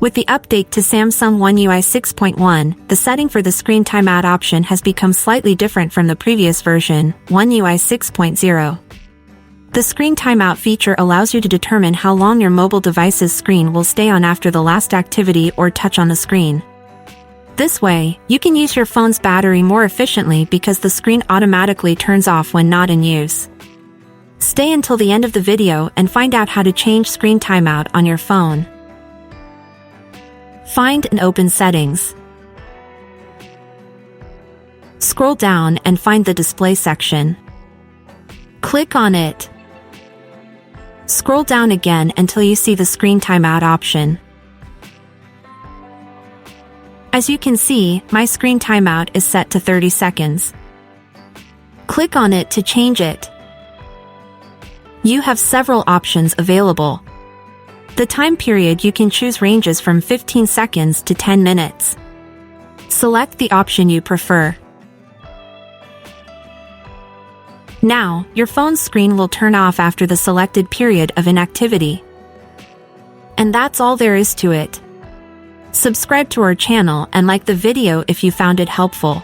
With the update to Samsung One UI 6.1, the setting for the screen timeout option has become slightly different from the previous version, One UI 6.0. The screen timeout feature allows you to determine how long your mobile device's screen will stay on after the last activity or touch on the screen. This way, you can use your phone's battery more efficiently because the screen automatically turns off when not in use. Stay until the end of the video and find out how to change screen timeout on your phone. Find and open Settings. Scroll down and find the Display section. Click on it. Scroll down again until you see the screen timeout option. As you can see, my screen timeout is set to 30 seconds. Click on it to change it. You have several options available. The time period you can choose ranges from 15 seconds to 10 minutes. Select the option you prefer. Now, your phone's screen will turn off after the selected period of inactivity. And that's all there is to it. Subscribe to our channel and like the video if you found it helpful.